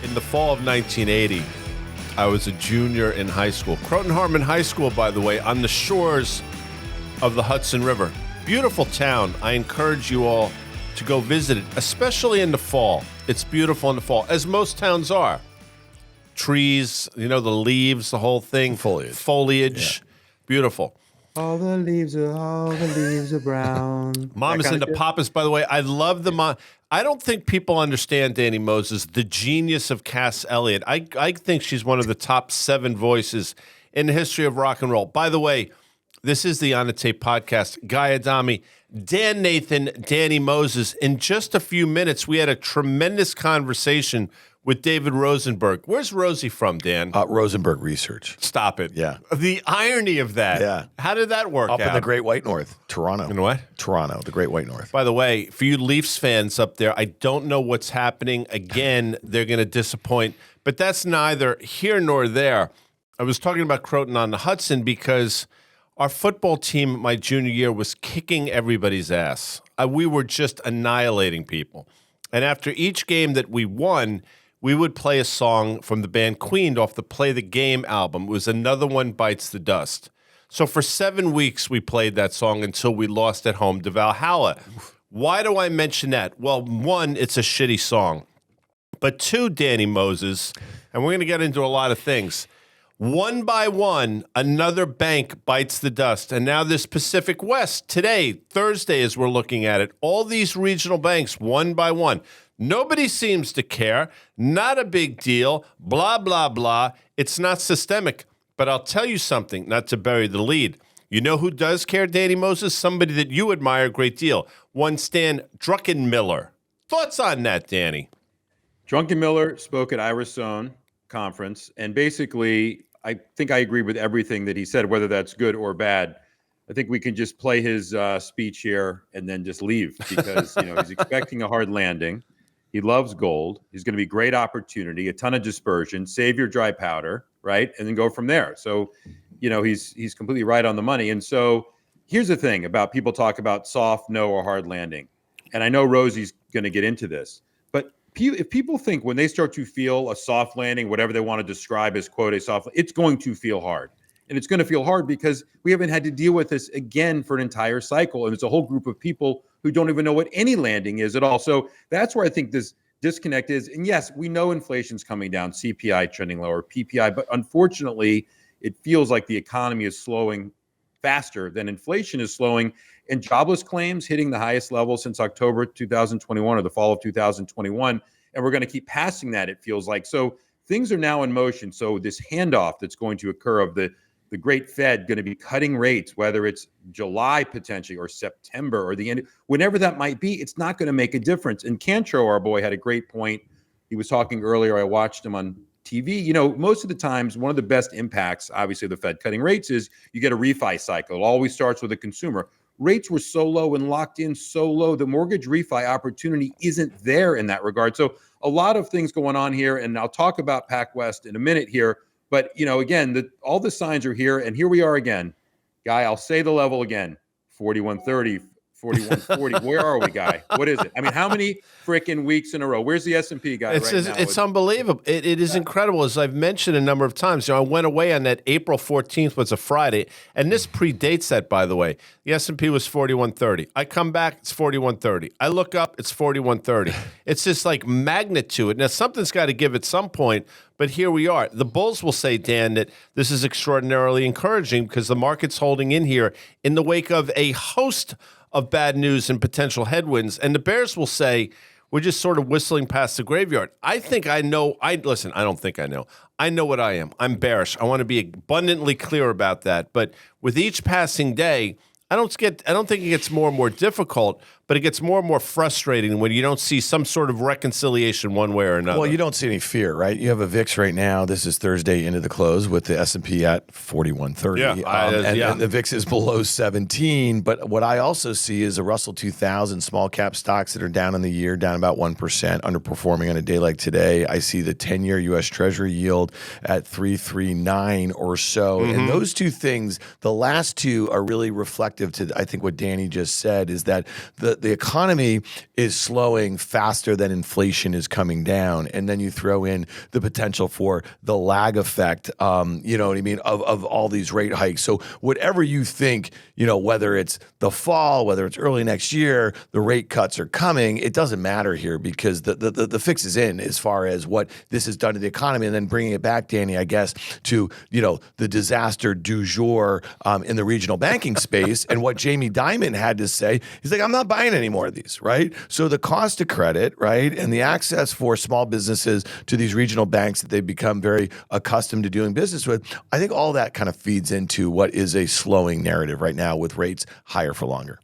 In the fall of 1980, I was a junior in high school. Croton Harmon High School, by the way, on the shores of the Hudson River. Beautiful town. I encourage you all to go visit it, especially in the fall. It's beautiful in the fall, as most towns are. Trees, the leaves, the whole thing. Foliage. Yeah. Beautiful. All the leaves are brown. Mom is into Papas, by the way. I love the mom. I don't think people understand Danny Moses, the genius of Cass Elliot. I think she's one of the top 7 voices in the history of rock and roll. By the way, this is the On the Tape podcast. Guy Adami, Dan Nathan, Danny Moses. In just a few minutes, we had a tremendous conversation with David Rosenberg. Where's Rosie from, Dan? Rosenberg Research. Stop it. Yeah. The irony of that. Yeah. How did that work out? Up in the Great White North, Toronto. In what? Toronto, the Great White North. By the way, for you Leafs fans up there, I don't know what's happening. Again, they're going to disappoint. But that's neither here nor there. I was talking about Croton on the Hudson because our football team my junior year was kicking everybody's ass. We were just annihilating people. And after each game that we won, we would play a song from the band Queen off the Play the Game album. It was Another One Bites the Dust. So for 7 weeks, we played that song until we lost at home to Valhalla. Why do I mention that? Well, 1, it's a shitty song. But 2, Danny Moses, and we're going to get into a lot of things. 1 by 1, another bank bites the dust. And now this Pacific West, today, Thursday, as we're looking at it, all these regional banks, 1 by 1. Nobody seems to care. Not a big deal. Blah, blah, blah. It's not systemic. But I'll tell you something, not to bury the lead. You know who does care, Danny Moses? Somebody that you admire a great deal. One Stan Druckenmiller. Thoughts on that, Danny? Druckenmiller spoke at Irisone conference, and basically, I think I agree with everything that he said, whether that's good or bad. I think we can just play his speech here and then just leave because he's expecting a hard landing. He loves gold. He's going to be great opportunity, a ton of dispersion, save your dry powder, right? And then go from there. So, he's completely right on the money. And so here's the thing about people talk about soft, no, or hard landing. And I know Rosie's going to get into this, but if people think when they start to feel a soft landing, whatever they want to describe as, quote, a soft, it's going to feel hard. And it's going to feel hard because we haven't had to deal with this again for an entire cycle. And it's a whole group of people who don't even know what any landing is at all. So that's where I think this disconnect is. And yes, we know inflation's coming down, CPI trending lower, PPI, but unfortunately, it feels like the economy is slowing faster than inflation is slowing. And jobless claims hitting the highest level since October 2021 or the fall of 2021. And we're going to keep passing that, it feels like. So things are now in motion. So this handoff that's going to occur of the great Fed going to be cutting rates, whether it's July potentially or September or the end, whenever that might be, it's not going to make a difference. And Cantro, our boy, had a great point. He was talking earlier. I watched him on TV. Most of the times, one of the best impacts, obviously, of the Fed cutting rates is you get a refi cycle. It always starts with a consumer. Rates were so low and locked in so low, the mortgage refi opportunity isn't there in that regard. So a lot of things going on here, and I'll talk about PacWest in a minute here. But, again, all the signs are here, and here we are again. Guy, I'll say the level again, 4130, 4140. Where are we, Guy? What is it? I mean, how many freaking weeks in a row? Where's the S&P guy right now? It's unbelievable. It is incredible. As I've mentioned a number of times, I went away on that April 14th was a Friday, and this predates that, by the way. The S&P was 4130. I come back, it's 4130. I look up, it's 4130. It's just like magnitude. Now, something's got to give at some point, but here we are. The Bulls will say, Dan, that this is extraordinarily encouraging because the market's holding in here in the wake of a host of bad news and potential headwinds. And the Bears will say, we're just sort of whistling past the graveyard. I think I know. Listen, I don't think I know. I know what I am. I'm bearish. I want to be abundantly clear about that. But with each passing day, I don't think it gets more and more difficult, but it gets more and more frustrating when you don't see some sort of reconciliation one way or another. Well, you don't see any fear, right? You have a VIX right now. This is Thursday into the close with the S&P at 4130. And the VIX is below 17. But what I also see is a Russell 2000 small cap stocks that are down in the year, down about 1%, underperforming on a day like today. I see the 10-year U.S. Treasury yield at 3.39 or so. Mm-hmm. And those two things, the last two are really reflective to, I think, what Danny just said, is that the the economy is slowing faster than inflation is coming down, and then you throw in the potential for the lag effect, you know what I mean, of all these rate hikes. So whatever you think, you know, whether it's the fall, whether it's early next year, the rate cuts are coming, it doesn't matter here because the fix is in as far as what this has done to the economy. And then bringing it back, Danny, I guess, to, you know, the disaster du jour in the regional banking space and what Jamie Dimon had to say. He's like, I'm not buying any more of these, right? So the cost of credit, right, and the access for small businesses to these regional banks that they've become very accustomed to doing business with, I think all that kind of feeds into what is a slowing narrative right now with rates higher for longer.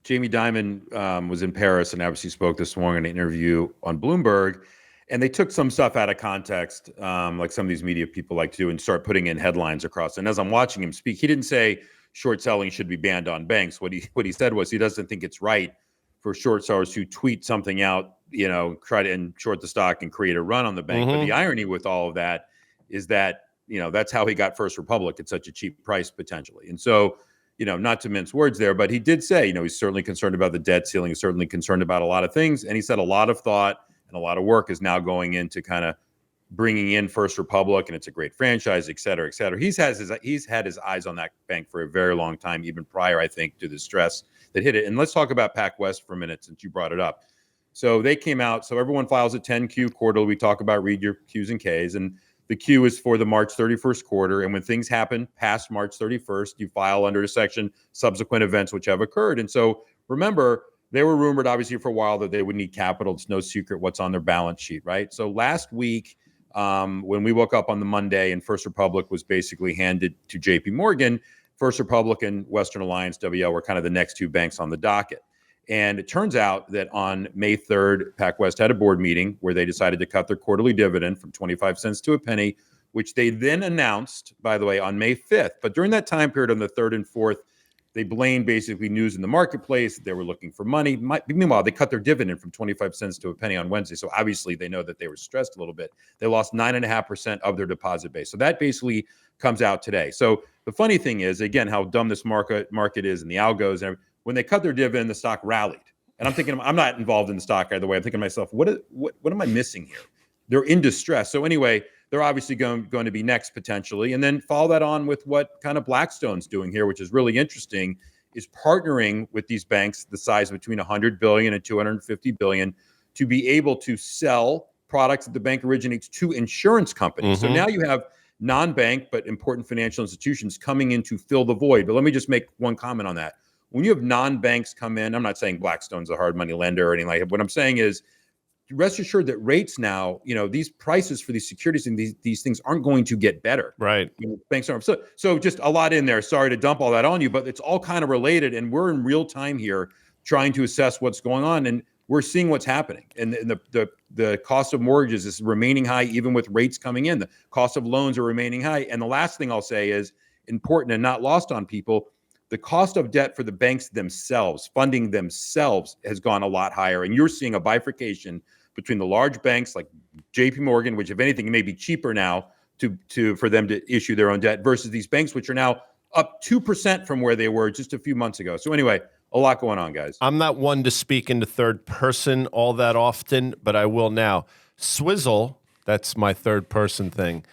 Jamie Dimon was in Paris and obviously spoke this morning in an interview on Bloomberg, and they took some stuff out of context, like some of these media people like to do, and start putting in headlines across. And as I'm watching him speak, he didn't say short selling should be banned on banks. What he said was he doesn't think it's right for short sellers to tweet something out, you know, try to short the stock and create a run on the bank. But the irony with all of that is that, you know, that's how he got First Republic at such a cheap price potentially. And so, you know, not to mince words there, but he did say, you know, he's certainly concerned about the debt ceiling, he's certainly concerned about a lot of things. And he said a lot of thought and a lot of work is now going into kind of bringing in First Republic, and it's a great franchise, et cetera, et cetera. He's had his eyes on that bank for a very long time, even prior, I think, to the stress that hit it. And let's talk about PacWest for a minute, since you brought it up. So they came out. So everyone files a 10Q quarterly. We talk about read your Qs and Ks, and the Q is for the March 31st quarter. And when things happen past March 31st, you file under the section subsequent events which have occurred. And so remember, they were rumored, obviously, for a while that they would need capital. It's no secret what's on their balance sheet, right? So last week, when we woke up on the Monday and First Republic was basically handed to JP Morgan, First Republic and Western Alliance, WL, were kind of the next two banks on the docket. And it turns out that on May 3rd, PacWest had a board meeting where they decided to cut their quarterly dividend from 25 cents to a penny, which they then announced, by the way, on May 5th. But during that time period on the 3rd and 4th, they blamed basically news in the marketplace. They were looking for money. Meanwhile, they cut their dividend from 25 cents to a penny on Wednesday. So obviously they know that they were stressed a little bit. They lost 9.5% of their deposit base. So that basically comes out today. So the funny thing is, again, how dumb this market is and the algos. And when they cut their dividend, the stock rallied. And I'm thinking, I'm not involved in the stock either way. I'm thinking to myself, what am I missing here? They're in distress. So anyway, they're obviously going to be next potentially. And then follow that on with what kind of Blackstone's doing here, which is really interesting, is partnering with these banks the size between 100 billion and 250 billion to be able to sell products that the bank originates to insurance companies. So now you have non-bank but important financial institutions coming in to fill the void. But let me just make one comment on that. When you have non-banks come in, I'm not saying Blackstone's a hard money lender or anything like that. What I'm saying is, rest assured that rates now, you know, these prices for these securities and these things aren't going to get better. Right. You know, banks aren't. So just a lot in there. Sorry to dump all that on you, but it's all kind of related. And we're in real time here trying to assess what's going on. And we're seeing what's happening. And the cost of mortgages is remaining high, even with rates coming in. The cost of loans are remaining high. And the last thing I'll say is important and not lost on people. The cost of debt for the banks themselves, funding themselves, has gone a lot higher. And you're seeing a bifurcation between the large banks like JP Morgan, which if anything may be cheaper now for them to issue their own debt, versus these banks, which are now up 2% from where they were just a few months ago. So anyway, a lot going on, guys. I'm not one to speak into third person all that often, but I will now. Swizzle, that's my third person thing,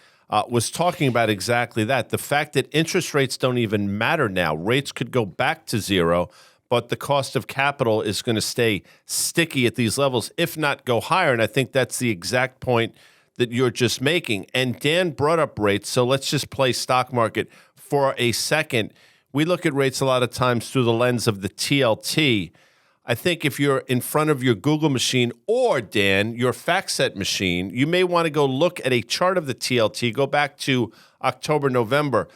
was talking about exactly that. The fact that interest rates don't even matter now. Rates could go back to zero, but the cost of capital is going to stay sticky at these levels, if not go higher. And I think that's the exact point that you're just making. And Dan brought up rates, so let's just play stock market for a second. We look at rates a lot of times through the lens of the TLT. I think if you're in front of your Google machine or, Dan, your FactSet machine, you may want to go look at a chart of the TLT, go back to October, November.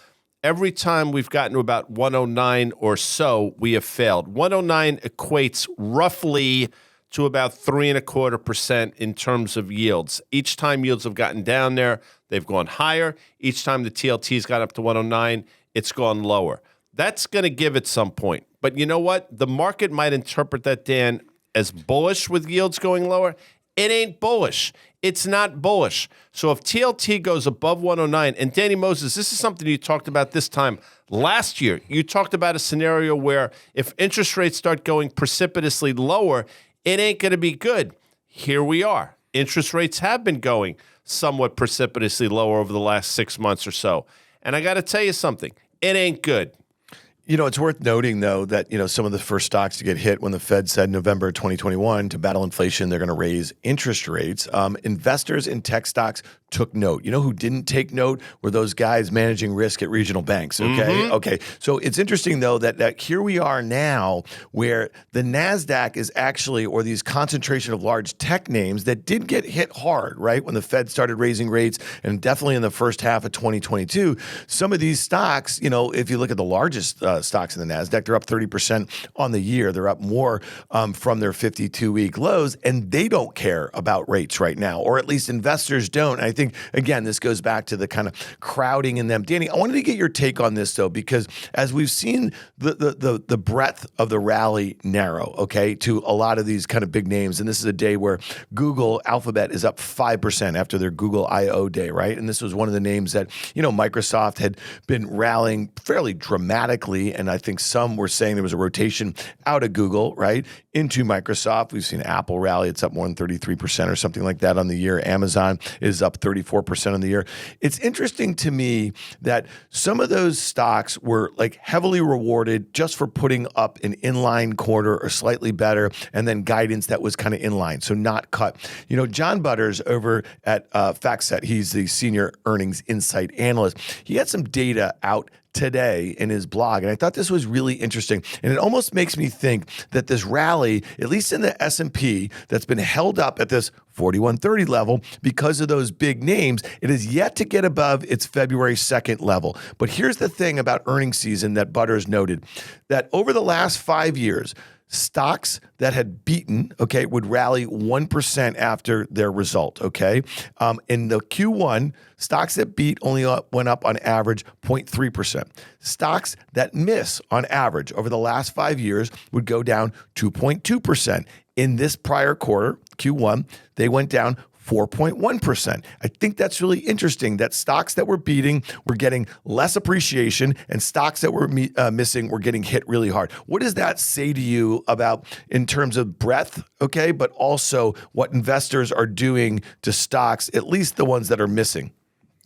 Every time we've gotten to about 109 or so, we have failed. 109 equates roughly to about 3.25% in terms of yields. Each time yields have gotten down there, they've gone higher. Each time the TLT's got up to 109, it's gone lower. That's going to give at some point. But you know what? The market might interpret that, Dan, as bullish with yields going lower It ain't bullish. It's not bullish. So if TLT goes above 109, and Danny Moses, this is something you talked about this time last year. You talked about a scenario where if interest rates start going precipitously lower, it ain't going to be good. Here we are. Interest rates have been going somewhat precipitously lower over the last 6 months or so. And I got to tell you something. It ain't good. You know, it's worth noting, though, that, some of the first stocks to get hit when the Fed said November 2021 to battle inflation, they're going to raise interest rates. Investors in tech stocks took note. You know who didn't take note were those guys managing risk at regional banks, okay? Mm-hmm. Okay, so it's interesting, though, that here we are now where the NASDAQ is actually, or these concentration of large tech names that did get hit hard, right, when the Fed started raising rates, and definitely in the first half of 2022. Some of these stocks, if you look at the largest stocks in the NASDAQ, they're up 30% on the year. They're up more from their 52-week lows, and they don't care about rates right now, or at least investors don't. And I think, again, this goes back to the kind of crowding in them. Danny, I wanted to get your take on this, though, because as we've seen the breadth of the rally narrow, okay, to a lot of these kind of big names, and this is a day where Google, Alphabet is up 5% after their Google I.O. day, right? And this was one of the names that, Microsoft had been rallying fairly dramatically, and I think some were saying there was a rotation out of Google, right, into Microsoft. We've seen Apple rally. It's up more than 33% or something like that on the year. Amazon is up 34% on the year. It's interesting to me that some of those stocks were like heavily rewarded just for putting up an inline quarter or slightly better, and then guidance that was kind of inline, so not cut. John Butters over at FactSet, he's the senior earnings insight analyst. He had some data out today in his blog, and I thought this was really interesting. And it almost makes me think that this rally, at least in the S&P, that's been held up at this 4130 level because of those big names, it is yet to get above its February 2nd level. But here's the thing about earnings season that Butters noted, that over the last 5 years, stocks that had beaten, okay, would rally 1% after their result, okay? In the Q1, stocks that beat only went up on average 0.3%. Stocks that miss on average over the last 5 years would go down 2.2%. In this prior quarter, Q1, they went down 4.1%. I think that's really interesting that stocks that were beating were getting less appreciation, and stocks that were missing were getting hit really hard. What does that say to you about in terms of breadth, okay, but also what investors are doing to stocks, at least the ones that are missing?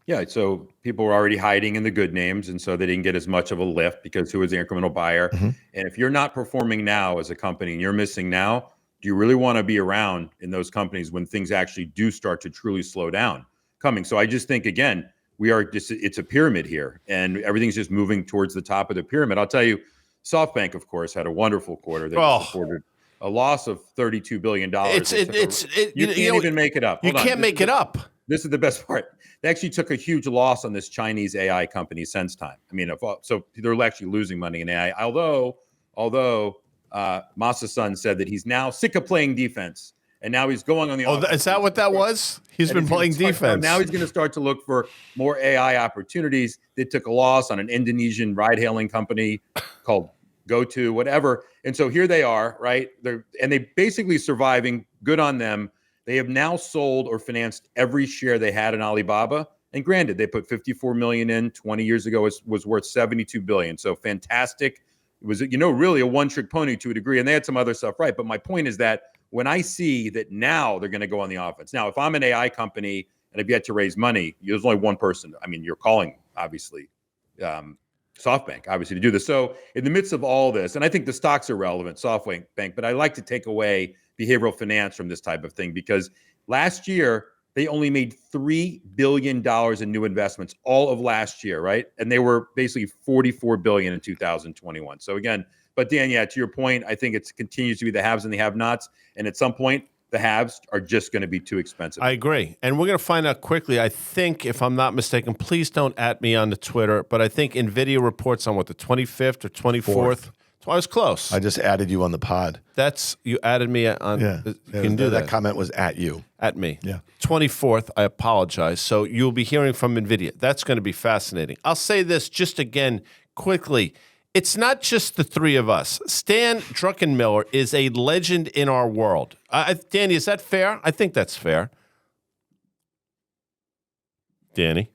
Yeah, so people were already hiding in the good names, and so they didn't get as much of a lift because who was the incremental buyer? Mm-hmm. And if you're not performing now as a company and you're missing now, do you really want to be around in those companies when things actually do start to truly slow down coming? So I just think, again, it's a pyramid here, and everything's just moving towards the top of the pyramid. I'll tell you, SoftBank, of course, had a wonderful quarter. They reported a loss of $32 billion. You can't even make it up. You can't make it up. This is the best part. They actually took a huge loss on this Chinese AI company, SenseTime. I mean, so they're actually losing money in AI, although Masa-san said that he's now sick of playing defense, and now he's going on the offense. Is that what that was? He's been playing defense. Now he's going to start to look for more AI opportunities. They took a loss on an Indonesian ride-hailing company called GoTo, whatever. And so here they are, right? They basically surviving. Good on them. They have now sold or financed every share they had in Alibaba. And granted, they put $54 million in 20 years ago. Was worth $72 billion. So fantastic. It was, really a one-trick pony to a degree, and they had some other stuff, right? But my point is that when I see that now they're going to go on the offense. Now, if I'm an AI company and I've yet to raise money, there's only one person. I mean, you're calling, obviously, SoftBank, obviously, to do this. So in the midst of all this, and I think the stocks are relevant, SoftBank, but I like to take away behavioral finance from this type of thing, because last year, they only made $3 billion in new investments all of last year, right? And they were basically $44 billion in 2021. So again, but Dan, yeah, to your point, I think it continues to be the haves and the have-nots. And at some point, the haves are just going to be too expensive. I agree. And we're going to find out quickly. I think, if I'm not mistaken, please don't at me on the Twitter, but I think NVIDIA reports on the 25th or 24th. I was close. I just added you on the pod. You added me on. Yeah. You can do that. That comment was at you. At me. Yeah. 24th, I apologize. So you'll be hearing from NVIDIA. That's going to be fascinating. I'll say this just again quickly. it's not just the three of us. Stan Druckenmiller is a legend in our world. Danny, is that fair? I think that's fair. Danny?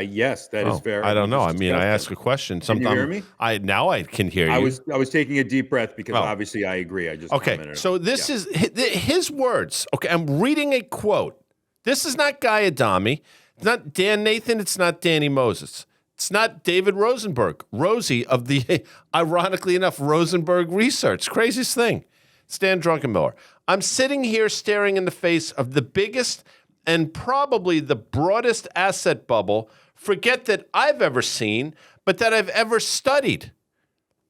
Yes, that is fair. I don't know. I mean, I ask a question. Can you hear me? Now I can hear you. I was taking a deep breath because obviously I agree. I just commented. So this is his words. Okay, I'm reading a quote. This is not Guy Adami. It's not Dan Nathan. It's not Danny Moses. It's not David Rosenberg, Rosie of the, ironically enough, Rosenberg Research. Craziest thing. Stan Druckenmiller. I'm sitting here staring in the face of the biggest and probably the broadest asset bubble, forget that I've ever seen, but that I've ever studied.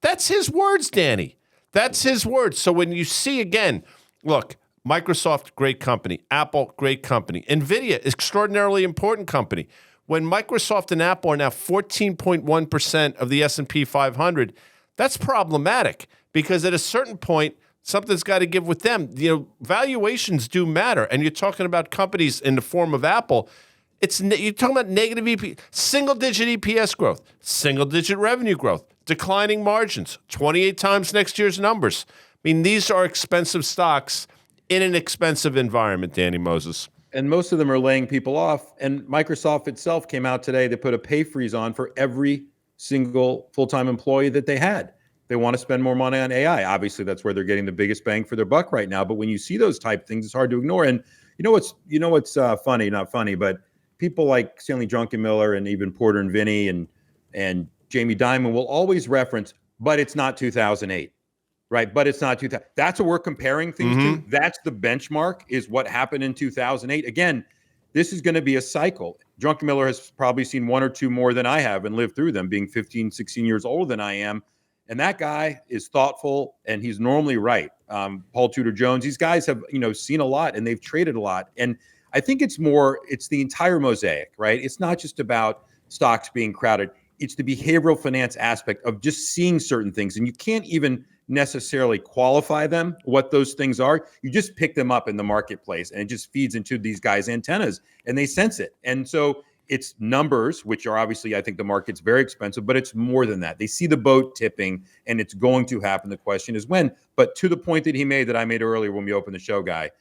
That's his words, Danny. That's his words. So when you see again, look, Microsoft, great company. Apple, great company. NVIDIA, extraordinarily important company. When Microsoft and Apple are now 14.1% of the S&P 500, that's problematic because at a certain point, something's got to give with them. You know, valuations do matter, and you're talking about companies in the form of Apple. You're talking about negative EPS, single-digit EPS growth, single-digit revenue growth, declining margins, 28 times next year's numbers. I mean, these are expensive stocks in an expensive environment, Danny Moses. And most of them are laying people off. And Microsoft itself came out today. They put a pay freeze on for every single full-time employee that they had. They want to spend more money on AI. Obviously, that's where they're getting the biggest bang for their buck right now. But when you see those type things, it's hard to ignore. And you know what's funny, not funny, but people like Stanley Druckenmiller and even Porter and Vinny and Jamie Dimon will always reference, but it's not 2008. Right, but it's not 2000. That's what we're comparing things to. That's the benchmark, is what happened in 2008. Again, this is going to be a cycle. Druckenmiller has probably seen one or two more than I have and lived through them, being 15, 16 years older than I am. And that guy is thoughtful, and he's normally right. Paul Tudor Jones, these guys have seen a lot, and they've traded a lot. And I think it's the entire mosaic, right? It's not just about stocks being crowded. It's the behavioral finance aspect of just seeing certain things, and you can't even necessarily qualify them, what those things are. You just pick them up in the marketplace, and it just feeds into these guys' antennas, and they sense it. And so it's numbers, which are obviously, I think the market's very expensive, but it's more than that. They see the boat tipping, and it's going to happen. The question is when. But to the point that he made, that I made earlier when we opened the show, Guy,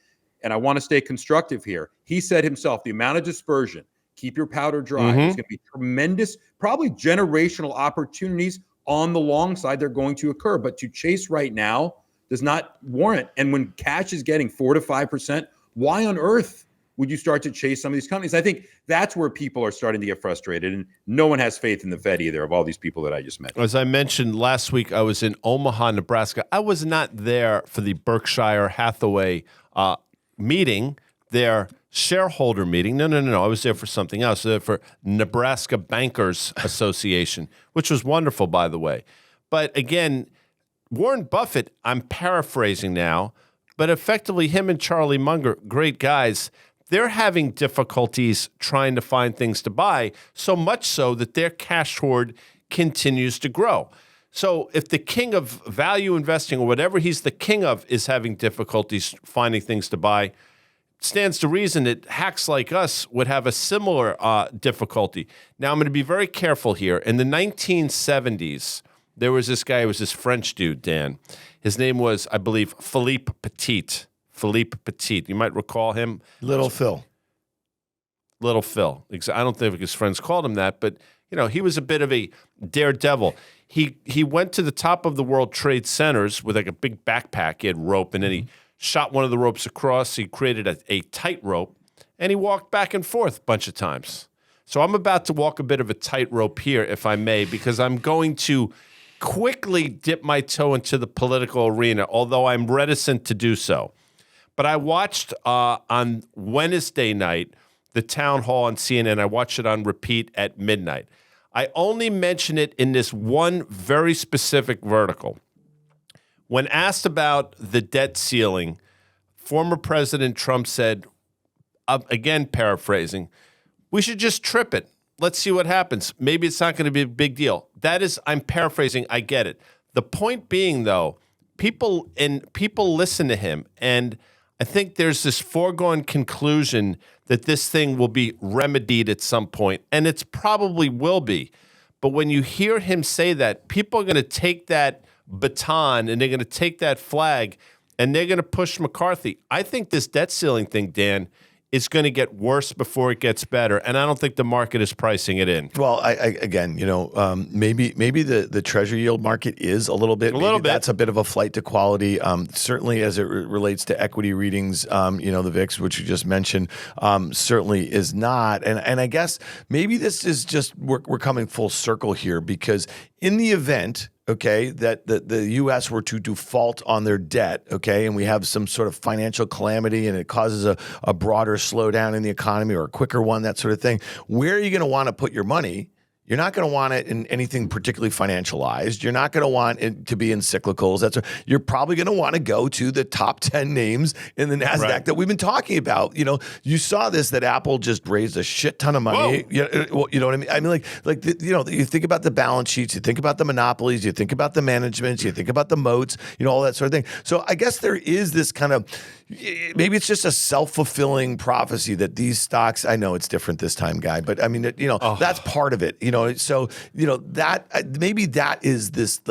and I want to stay constructive here. He said himself, the amount of dispersion, keep your powder dry. There's going to be tremendous, probably generational opportunities on the long side. They're going to occur, but to chase right now does not warrant. And when cash is getting 4 to 5%, why on earth would you start to chase some of these companies? I think that's where people are starting to get frustrated, and no one has faith in the Fed either, of all these people that I just mentioned. As I mentioned last week, I was in Omaha, Nebraska. I was not there for the Berkshire Hathaway meeting, their shareholder meeting. No. I was there for something else. For Nebraska Bankers Association, which was wonderful, by the way. But again, Warren Buffett, I'm paraphrasing now, but effectively him and Charlie Munger, great guys, they're having difficulties trying to find things to buy, so much so that their cash hoard continues to grow. So if the king of value investing, or whatever he's the king of, is having difficulties finding things to buy, stands to reason that hacks like us would have a similar difficulty. Now, I'm going to be very careful here. In the 1970s, there was this guy, who was this French dude, Dan. His name was, I believe, Philippe Petit. Philippe Petit. You might recall him. Little Phil. Little Phil. I don't think his friends called him that, but he was a bit of a daredevil. He went to the top of the World Trade Centers with like a big backpack. He had rope, and then he shot one of the ropes across. He created a tightrope, and he walked back and forth a bunch of times. So I'm about to walk a bit of a tightrope here, if I may, because I'm going to quickly dip my toe into the political arena, although I'm reticent to do so. But I watched on Wednesday night the town hall on CNN. I watched it on repeat at midnight. I only mention it in this one very specific vertical. When asked about the debt ceiling, former President Trump said, again paraphrasing, we should just trip it. Let's see what happens. Maybe it's not going to be a big deal. That is, I'm paraphrasing, I get it. The point being, though, people listen to him, and I think there's this foregone conclusion that this thing will be remedied at some point, and it probably will be. But when you hear him say that, people are going to take that baton and they're going to take that flag and they're going to push McCarthy. I think this debt ceiling thing, Dan, is going to get worse before it gets better, and I don't think the market is pricing it in. Well, again, maybe the treasury yield market is a little bit. That's a bit of a flight to quality. Certainly, as it relates to equity readings, the VIX, which you just mentioned, certainly is not. And I guess maybe this is just we're coming full circle here, because in the event, okay, that the U.S. were to default on their debt, okay, and we have some sort of financial calamity and it causes a broader slowdown in the economy or a quicker one, that sort of thing, where are you going to want to put your money? You're not going to want it in anything particularly financialized. You're not going to want it to be in cyclicals. You're probably going to want to go to the top 10 names in the NASDAQ that we've been talking about. You saw this, that Apple just raised a shit ton of money. You know what I mean? I mean, you think about the balance sheets, you think about the monopolies, you think about the managements, you think about the moats, all that sort of thing. So I guess there is this kind of, maybe it's just a self-fulfilling prophecy that these stocks, I know it's different this time, Guy, but I mean, that's part of it, so, that maybe that is this,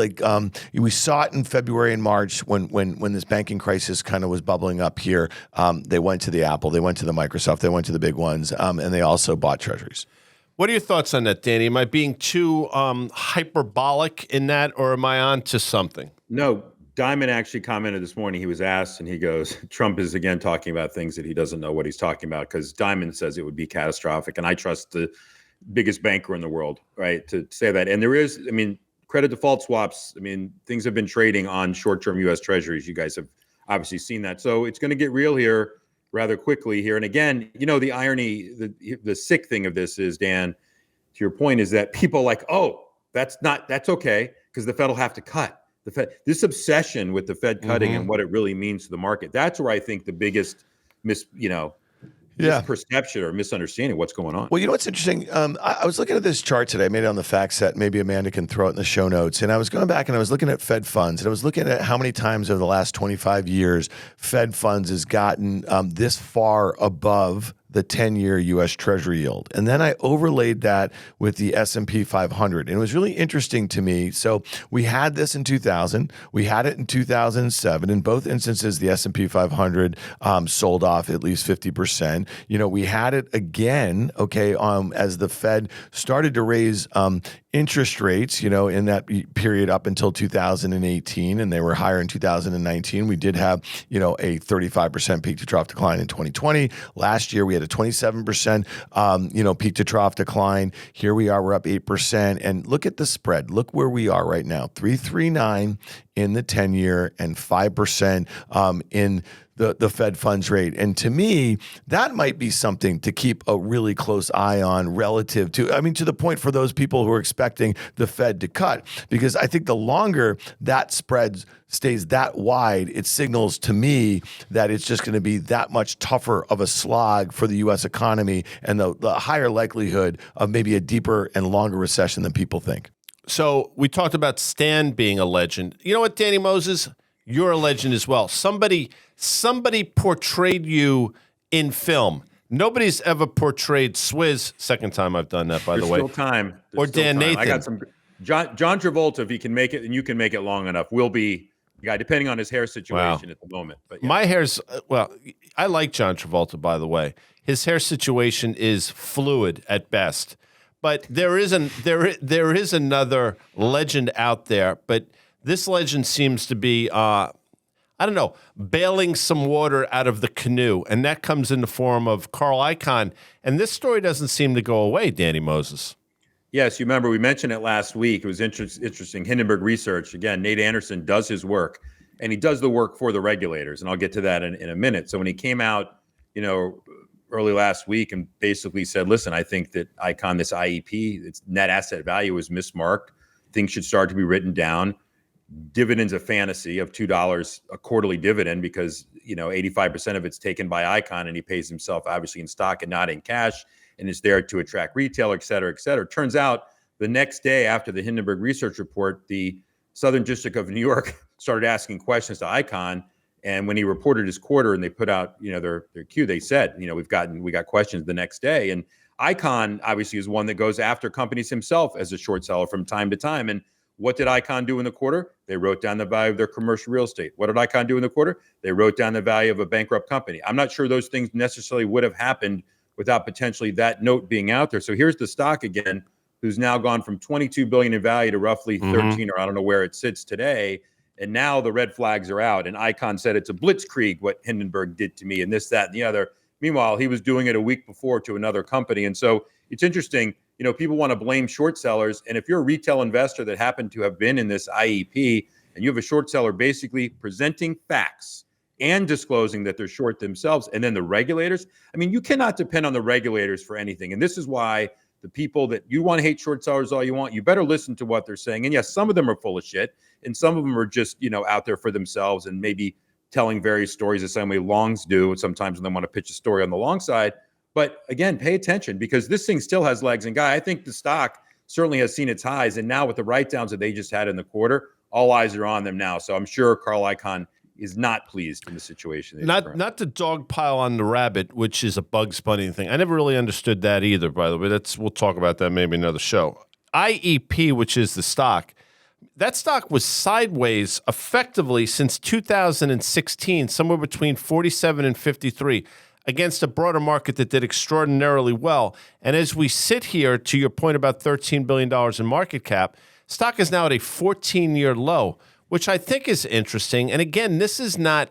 we saw it in February and March when this banking crisis kind of was bubbling up here. They went to the Apple, they went to the Microsoft, they went to the big ones, and they also bought treasuries. What are your thoughts on that, Danny? Am I being too hyperbolic in that, or am I on to something? No. Diamond actually commented this morning. He was asked, and he goes, Trump is again talking about things that he doesn't know what he's talking about, because Diamond says it would be catastrophic. And I trust the biggest banker in the world, right, to say that. And there is, credit default swaps, things have been trading on short-term U.S. Treasuries. You guys have obviously seen that. So it's going to get real here rather quickly here. And again, the irony, the sick thing of this is, Dan, to your point, is that people like, that's okay, because the Fed will have to cut. The Fed, this obsession with the Fed cutting and what it really means to the market, that's where I think the biggest misperception or misunderstanding of what's going on. Well, what's interesting? I was looking at this chart today. I made it on the fact set. Maybe Amanda can throw it in the show notes. And I was going back and I was looking at Fed funds, and I was looking at how many times over the last 25 years Fed funds has gotten this far above the 10-year U.S. Treasury yield. And then I overlaid that with the S&P 500. And it was really interesting to me. So we had this in 2000. We had it in 2007. In both instances, the S&P 500 sold off at least 50%. We had it again, as the Fed started to raise interest rates, in that period up until 2018, and they were higher in 2019. We did have, a 35% peak to trough decline in 2020. Last year, we had a 27%, peak to trough decline. Here we are, we're up 8%. And look at the spread. Look where we are right now, 339 in the 10-year and 5% in the Fed funds rate. And to me, that might be something to keep a really close eye on relative to, to the point for those people who are expecting the Fed to cut. Because I think the longer that spread stays that wide, it signals to me that it's just going to be that much tougher of a slog for the U.S. economy, and the higher likelihood of maybe a deeper and longer recession than people think. So we talked about Stan being a legend. You know what, Danny Moses? You're a legend as well. Somebody portrayed you in film. Nobody's ever portrayed Swizz. Second time I've done that, by the way. There's still time. Or Dan Nathan. I got some. John Travolta, if he can make it, and you can make it long enough, will be the guy, depending on his hair situation at the moment. But my hair's I like John Travolta, by the way. His hair situation is fluid at best. But there is another legend out there, but this legend seems to be, bailing some water out of the canoe, and that comes in the form of Carl Icahn. And this story doesn't seem to go away, Danny Moses. Yes, you remember we mentioned it last week. It was interesting. Hindenburg Research, again, Nate Anderson does his work, and he does the work for the regulators, and I'll get to that in a minute. So when he came out, early last week and basically said, listen, I think that Icahn, this IEP, its net asset value was mismarked. Things should start to be written down. Dividends a fantasy of $2 a quarterly dividend, because 85% of it's taken by Icahn, and he pays himself obviously in stock and not in cash, and is there to attract retail, et cetera, et cetera. Turns out the next day after the Hindenburg Research report, the Southern District of New York started asking questions to Icahn. And when he reported his quarter and they put out, their Q, they said, we got questions the next day. And Icon obviously is one that goes after companies himself as a short seller from time to time. And what did Icon do in the quarter? They wrote down the value of their commercial real estate. What did Icon do in the quarter? They wrote down the value of a bankrupt company. I'm not sure those things necessarily would have happened without potentially that note being out there. So here's the stock again, who's now gone from 22 billion in value to roughly 13, or I don't know where it sits today. And now the red flags are out. And Icon said it's a blitzkrieg, what Hindenburg did to me, and this, that, and the other. Meanwhile, he was doing it a week before to another company. And so it's interesting, people want to blame short sellers. And if you're a retail investor that happened to have been in this IEP and you have a short seller basically presenting facts and disclosing that they're short themselves, and then the regulators, you cannot depend on the regulators for anything. And this is why the people that you want to hate short sellers all you want, you better listen to what they're saying. And yes, some of them are full of shit, and some of them are just, out there for themselves and maybe telling various stories the same way longs do. Sometimes when they want to pitch a story on the long side. But again, pay attention, because this thing still has legs. And Guy, I think the stock certainly has seen its highs. And now with the write-downs that they just had in the quarter, all eyes are on them now. So I'm sure Carl Icahn is not pleased in the situation. Not to dogpile on the rabbit, which is a Bugs Bunny thing. I never really understood that either, by the way. We'll talk about that maybe another show. IEP, which is the stock, that stock was sideways effectively since 2016, somewhere between 47 and 53, against a broader market that did extraordinarily well. And as we sit here, to your point about $13 billion in market cap, stock is now at a 14-year low, which I think is interesting. And again, this is not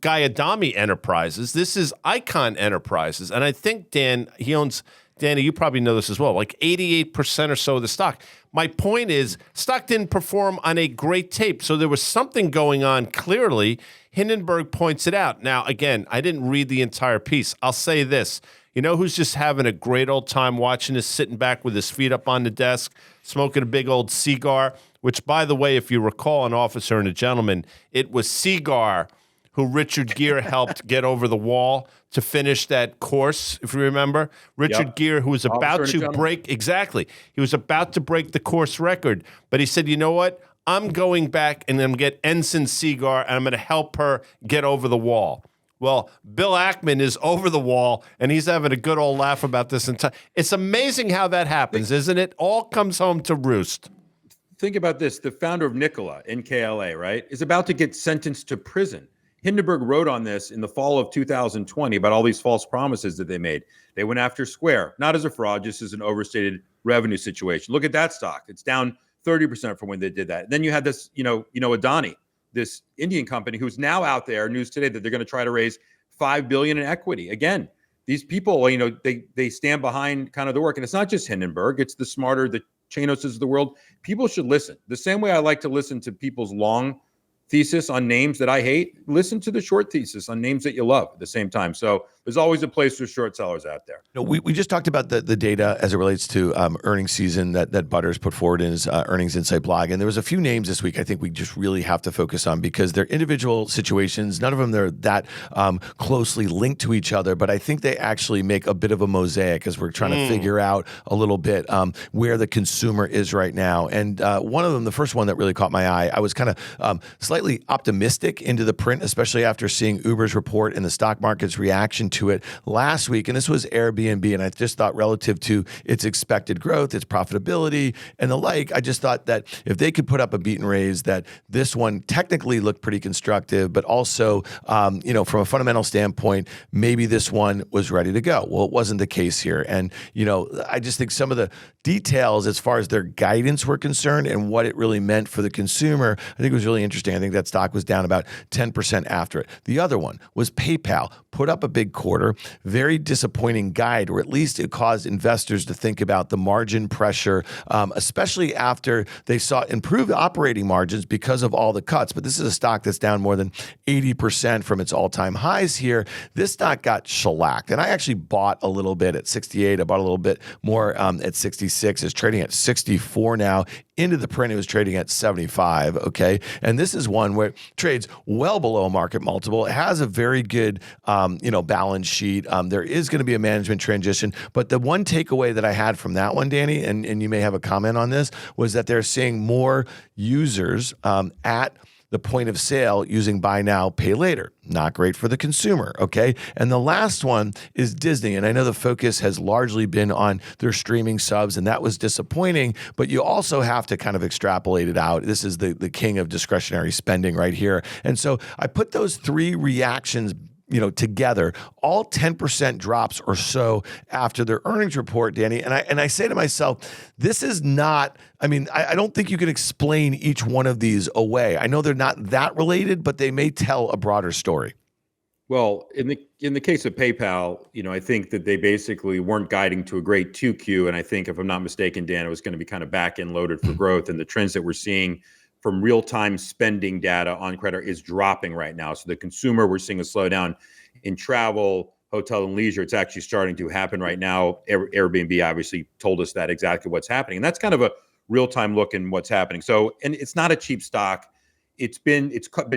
Adami Enterprises. This is Icon Enterprises. And I think Danny, you probably know this as well, like 88% or so of the stock. My point is, stock didn't perform on a great tape. So there was something going on clearly. Hindenburg points it out. Now, again, I didn't read the entire piece. I'll say this. You know who's just having a great old time watching this, sitting back with his feet up on the desk, smoking a big old cigar, which, by the way, if you recall, an officer and a gentleman, it was Cigar who Richard Gere helped get over the wall to finish that course, if you remember. Richard Gere, who was about to break, he was about to break the course record, but he said, you know what? I'm going back and I'm going to get Ensign Cigar, and I'm going to help her get over the wall. Well, Bill Ackman is over the wall, and he's having a good old laugh about this entire. It's amazing how that happens, isn't it? All comes home to roost. Think about this. The founder of Nikola, NKLA, right, is about to get sentenced to prison. Hindenburg wrote on this in the fall of 2020 about all these false promises that they made. They went after Square, not as a fraud, just as an overstated revenue situation. Look at that stock. It's down 30% from when they did that. Then you had this, Adani, this Indian company who's now out there, news today, that they're going to try to raise $5 billion in equity. Again, these people, they stand behind kind of the work. And it's not just Hindenburg. It's the smarter, the Chanoses of the world. People should listen. The same way I like to listen to people's long thesis on names that I hate, listen to the short thesis on names that you love at the same time. So there's always a place for short sellers out there. We just talked about the data as it relates to earnings season that Butters put forward in his Earnings Insight blog. And there was a few names this week I think we just really have to focus on because they're individual situations. None of them are that closely linked to each other, but I think they actually make a bit of a mosaic as we're trying to figure out a little bit where the consumer is right now. And one of them, the first one that really caught my eye, I was kind of slightly optimistic into the print, especially after seeing Uber's report and the stock market's reaction to it last week. And this was Airbnb. And I just thought relative to its expected growth, its profitability and the like, I just thought that if they could put up a beat and raise, that this one technically looked pretty constructive, but also, from a fundamental standpoint, maybe this one was ready to go. Well, it wasn't the case here. And, I just think some of the details as far as their guidance were concerned and what it really meant for the consumer, I think was really interesting. I think that stock was down about 10% after it. The other one was PayPal, put up a big quarter, very disappointing guide, or at least it caused investors to think about the margin pressure, especially after they saw improved operating margins because of all the cuts. But this is a stock that's down more than 80% from its all-time highs here. This stock got shellacked, and I actually bought a little bit at 68. I bought a little bit more at 66. It's trading at 64 now. Into the print, it was trading at 75, okay? And this is one where it trades well below market multiple. It has a very good, balance sheet. There is going to be a management transition. But the one takeaway that I had from that one, Danny, and you may have a comment on this, was that they're seeing more users at the point of sale using buy now, pay later. Not great for the consumer, okay? And the last one is Disney. And I know the focus has largely been on their streaming subs, and that was disappointing, but you also have to kind of extrapolate it out. This is the king of discretionary spending right here. And so I put those three reactions together, all 10% drops or so after their earnings report, Danny. And I say to myself, this is not, I don't think you can explain each one of these away. I know they're not that related, but they may tell a broader story. Well, in the case of PayPal, I think that they basically weren't guiding to a great 2Q. And I think, if I'm not mistaken, Dan, it was going to be kind of back-end loaded for growth. And the trends that we're seeing from real-time spending data on credit is dropping right now. So the consumer, we're seeing a slowdown in travel, hotel, and leisure. It's actually starting to happen right now. Airbnb obviously told us that exactly what's happening. And that's kind of a real-time look in what's happening. So, and it's not a cheap stock. It's been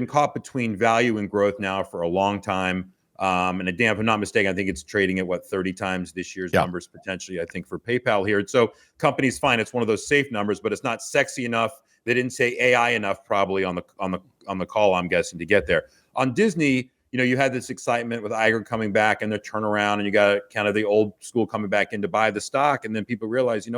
caught between value and growth now for a long time. And Dan, if I'm not mistaken, I think it's trading at 30 times this year's numbers potentially, I think, for PayPal here. And so companies find it's one of those safe numbers, but it's not sexy enough. They didn't say AI enough probably on the call, I'm guessing, to get there. On Disney, you had this excitement with Iger coming back and their turnaround, and you got kind of the old school coming back in to buy the stock. And then people realize,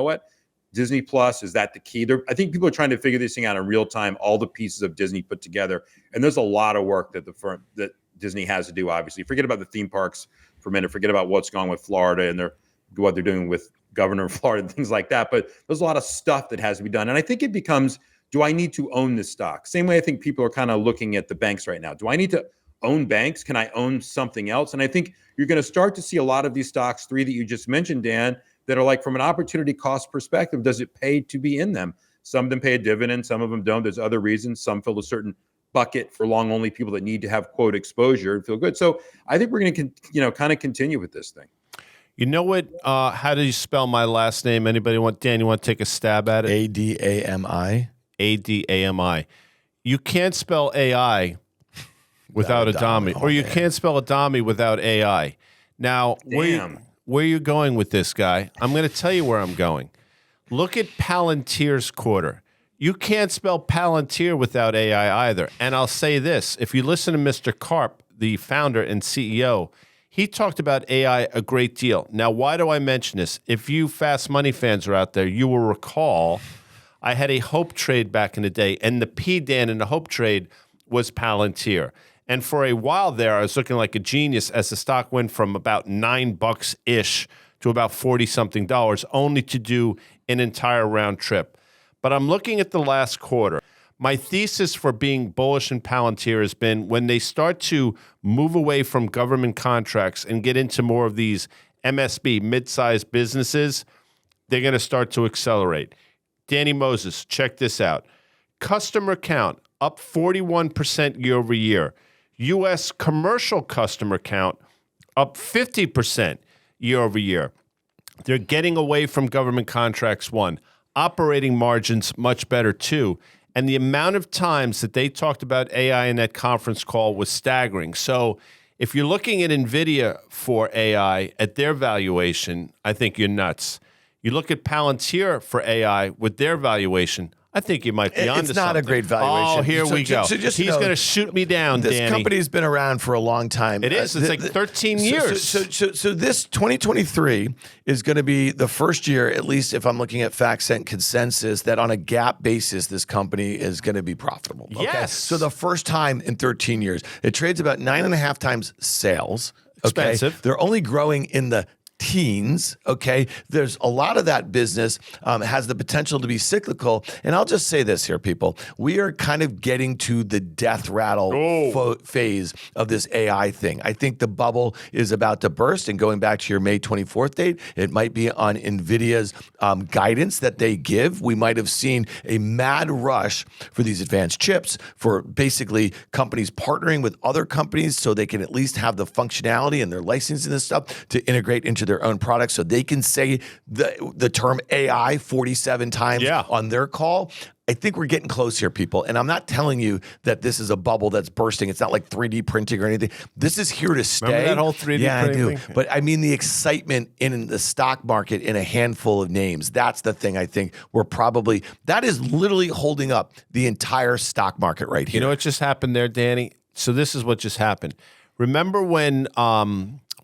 Disney Plus, is that the key? I think people are trying to figure this thing out in real time, all the pieces of Disney put together. And there's a lot of work that Disney has to do, obviously. Forget about the theme parks for a minute. Forget about what's going on with Florida and what they're doing with Governor of Florida and things like that. But there's a lot of stuff that has to be done. And I think it becomes, do I need to own this stock? Same way I think people are kind of looking at the banks right now. Do I need to own banks? Can I own something else? And I think you're going to start to see a lot of these stocks, three that you just mentioned, Dan, that are like, from an opportunity cost perspective, does it pay to be in them? Some of them pay a dividend, some of them don't. There's other reasons. Some fill a certain bucket for long only people that need to have, quote, exposure and feel good. So I think we're going to, kind of continue with this thing. You know what? How do you spell my last name? Anybody Dan, you want to take a stab at it? Adami. Adami. You can't spell AI without Adami, or you can't spell Adami without AI. Now, where you going with this, guy? I'm going to tell you where I'm going. Look at Palantir's quarter. You can't spell Palantir without AI either. And I'll say this. If you listen to Mr. Karp, the founder and CEO, he talked about AI a great deal. Now, why do I mention this? If you fast money fans are out there, you will recall I had a Hope trade back in the day, and the P, Dan, in the Hope trade was Palantir. And for a while there, I was looking like a genius as the stock went from about $9-ish to about $40-something, only to do an entire round trip. But I'm looking at the last quarter. My thesis for being bullish in Palantir has been when they start to move away from government contracts and get into more of these MSB, mid-sized businesses, they're going to start to accelerate. Danny Moses, check this out. Customer count up 41% year over year. U.S. commercial customer count up 50% year over year. They're getting away from government contracts, one. Operating margins much better, too. And the amount of times that they talked about AI in that conference call was staggering. So if you're looking at NVIDIA for AI at their valuation, I think you're nuts. You look at Palantir for AI with their valuation, I think you might be onto something. It's not a great valuation. Oh, here we go. He's going to shoot me down, Danny. This company's been around for a long time. It is. It's like 13 years. So this 2023 is going to be the first year, at least if I'm looking at FactSet consensus, that on a GAAP basis, this company is going to be profitable. Okay? Yes. So the first time in 13 years. It trades about 9.5 times sales. Okay? Expensive. They're only growing in the teens, okay? There's a lot of that business has the potential to be cyclical. And I'll just say this here, people. We are kind of getting to the death rattle phase of this AI thing. I think the bubble is about to burst. And going back to your May 24th date, it might be on NVIDIA's guidance that they give. We might have seen a mad rush for these advanced chips, for basically companies partnering with other companies so they can at least have the functionality and their licensing and stuff to integrate into their own products so they can say the term AI 47 times on their call. I think we're getting close here, people. And I'm not telling you that this is a bubble that's bursting. It's not like 3D printing or anything. This is here to stay. Remember that whole 3D printing I do. thing? But I mean the excitement in the stock market in a handful of names. That's the thing I think that is literally holding up the entire stock market right here. You know what just happened there, Danny? So this is what just happened. Remember when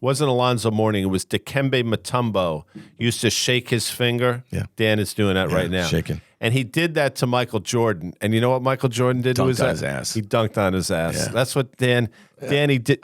wasn't Alonzo Mourning, it was Dikembe Mutombo used to shake his finger? Yeah. Dan is doing that right now. Shaking. And he did that to Michael Jordan. And you know what Michael Jordan did to his ass? He dunked on his ass. Yeah. That's what Danny did.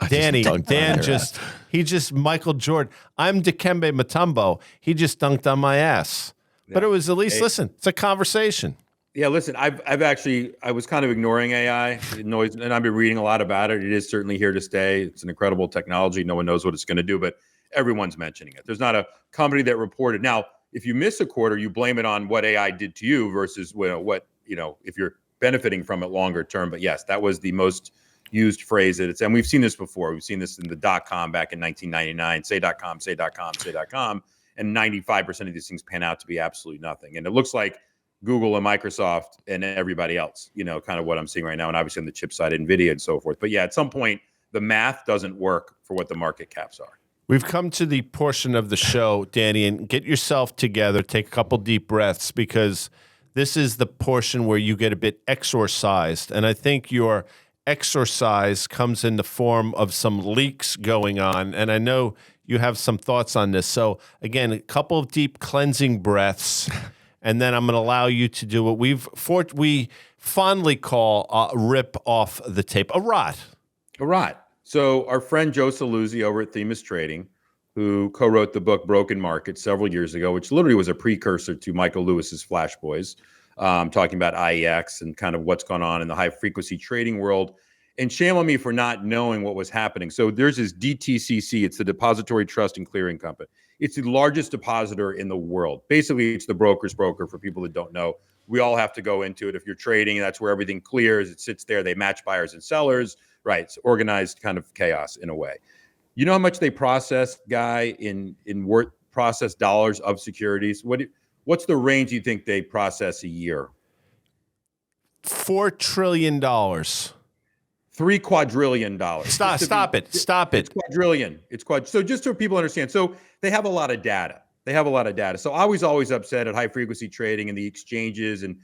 He just Michael Jordan. I'm Dikembe Mutombo. He just dunked on my ass. Yeah. But it was at least, listen, it's a conversation. Yeah, listen, I was kind of ignoring AI noise, and I've been reading a lot about it. It is certainly here to stay. It's an incredible technology. No one knows what it's going to do, but everyone's mentioning it. There's not a company that reported. Now, if you miss a quarter, you blame it on what AI did to you versus what if you're benefiting from it longer term. But yes, that was the most used phrase and we've seen this before. We've seen this in the .com back in 1999. Say.com, say.com, say.com, and 95% of these things pan out to be absolutely nothing. And it looks like Google and Microsoft and everybody else, kind of what I'm seeing right now. And obviously on the chip side, NVIDIA and so forth. But yeah, at some point, the math doesn't work for what the market caps are. We've come to the portion of the show, Danny, and get yourself together, take a couple deep breaths, because this is the portion where you get a bit exorcised. And I think your exorcise comes in the form of some leaks going on. And I know you have some thoughts on this. So again, a couple of deep cleansing breaths. And then I'm going to allow you to do what we fondly call rip off the tape, a rot. A rot. So our friend Joe Saluzzi over at Themis Trading, who co-wrote the book Broken Market several years ago, which literally was a precursor to Michael Lewis's Flash Boys, talking about IEX and kind of what's going on in the high-frequency trading world. And shame on me for not knowing what was happening. So there's this DTCC. It's the Depository Trust and Clearing Company. It's the largest depositor in the world. Basically, it's the broker's broker for people that don't know. We all have to go into it. If you're trading, that's where everything clears. It sits there. They match buyers and sellers. Right. It's organized kind of chaos in a way. You know how much they process, Guy, in process dollars of securities? What's the range you think they process a year? $4 trillion. $3 quadrillion. Stop it. It's quadrillion. So just so people understand. So they have a lot of data. So I was always upset at high frequency trading and the exchanges and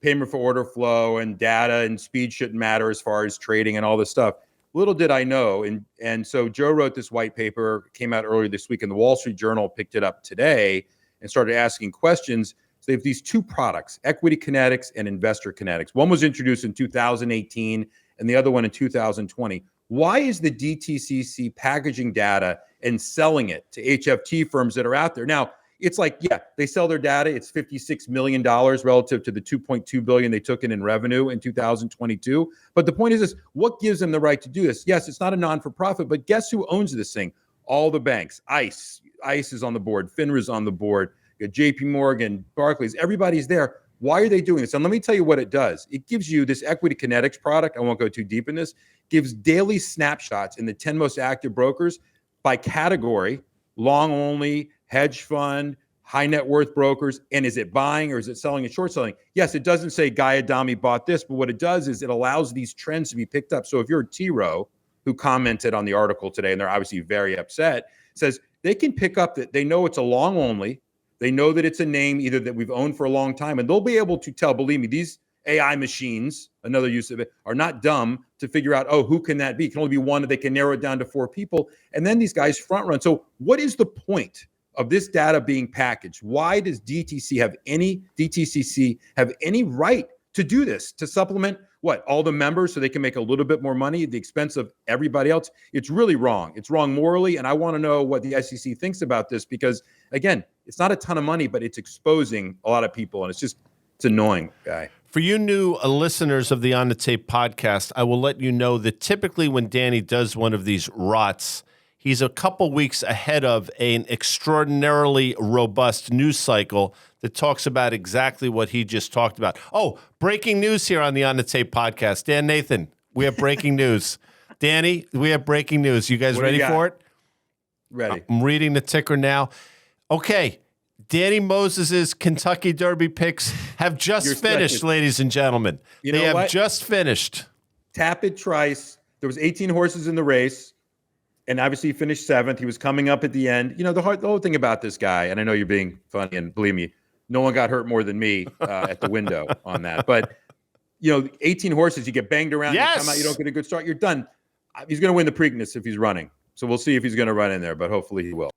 payment for order flow and data and speed shouldn't matter as far as trading and all this stuff. Little did I know. And so Joe wrote this white paper, came out earlier this week, and the Wall Street Journal picked it up today and started asking questions. So they have these two products, Equity Kinetics and Investor Kinetics. One was introduced in 2018 and the other one in 2020. Why is the DTCC packaging data and selling it to HFT firms that are out there? Now, it's like, yeah, they sell their data. It's $56 million relative to the $2.2 billion they took in revenue in 2022. But the point is this, what gives them the right to do this? Yes, it's not a non-for-profit, but guess who owns this thing? All the banks. ICE is on the board. FINRA's on the board. You got JP Morgan, Barclays, everybody's there. Why are they doing this? And let me tell you what it does. It gives you this Equity Kinetics product. I won't go too deep in this. Gives daily snapshots in the 10 most active brokers by category, long only, hedge fund, high net worth brokers. And is it buying or is it selling and short selling? Yes, it doesn't say Guy Adami bought this, but what it does is it allows these trends to be picked up. So if you're a T Rowe who commented on the article today, and they're obviously very upset, says they can pick up that they know it's a long only. They know that it's a name either that we've owned for a long time, and they'll be able to tell, believe me, these AI machines, another use of it, are not dumb to figure out, oh, who can that be? It can only be one, they can narrow it down to 4 people. And then these guys front run. So what is the point of this data being packaged? Why does DTCCC have any right to do this, to supplement all the members so they can make a little bit more money at the expense of everybody else? It's really wrong. It's wrong morally. And I want to know what the SEC thinks about this because, again, it's not a ton of money, but it's exposing a lot of people. And it's annoying, Guy. For you new listeners of the On the Tape podcast, I will let you know that typically when Danny does one of these rots, he's a couple weeks ahead of an extraordinarily robust news cycle that talks about exactly what he just talked about. Oh, breaking news here on the On the Tape podcast. Dan Nathan, we have breaking news. Danny, we have breaking news. You guys ready for it? Ready. I'm reading the ticker now. Okay. Danny Moses's Kentucky Derby picks have just finished, ladies and gentlemen. They have just finished. Tapit Trice. There was 18 horses in the race, and obviously he finished 7th. He was coming up at the end. You know, the whole thing about this guy, and I know you're being funny, and believe me, no one got hurt more than me at the window on that. But, 18 horses, you get banged around, you come out, you don't get a good start, you're done. He's going to win the Preakness if he's running. So we'll see if he's going to run in there, but hopefully he will.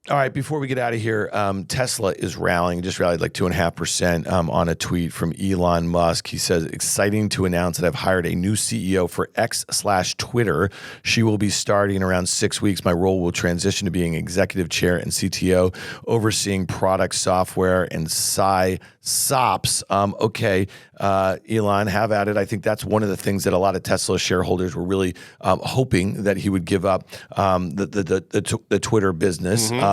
All right, before we get out of here, Tesla is rallying, just rallied like 2.5% on a tweet from Elon Musk. He says, exciting to announce that I've hired a new CEO for X/Twitter. She will be starting in around 6 weeks. My role will transition to being executive chair and CTO, overseeing product, software, and SOPs. Okay, Elon, have at it. I think that's one of the things that a lot of Tesla shareholders were really hoping that he would give up the Twitter business. Mm-hmm.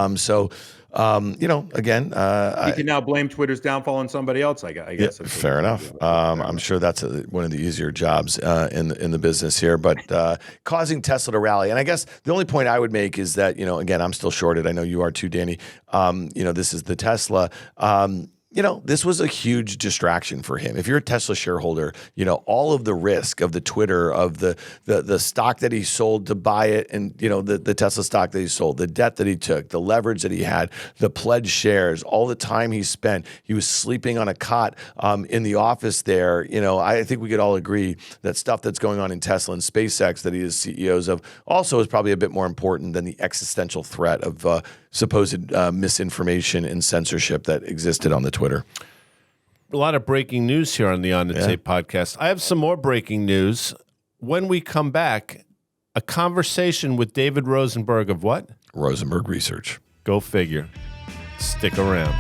Again, he can now blame Twitter's downfall on somebody else. I guess. Yeah, fair enough. I'm sure that's one of the easier jobs in the business here, but causing Tesla to rally. And I guess the only point I would make is that, again, I'm still shorted. I know you are too, Danny. This is the Tesla. This was a huge distraction for him. If you're a Tesla shareholder, all of the risk of the Twitter, of the stock that he sold to buy it, and the Tesla stock that he sold, the debt that he took, the leverage that he had, the pledged shares, all the time he spent, he was sleeping on a cot in the office there. I think we could all agree that stuff that's going on in Tesla and SpaceX that he is CEOs of also is probably a bit more important than the existential threat of supposed misinformation and censorship that existed on the Twitter. A lot of breaking news here on the On the Tape podcast. I have some more breaking news. When we come back, a conversation with David Rosenberg of what? Rosenberg Research. Go figure. Stick around.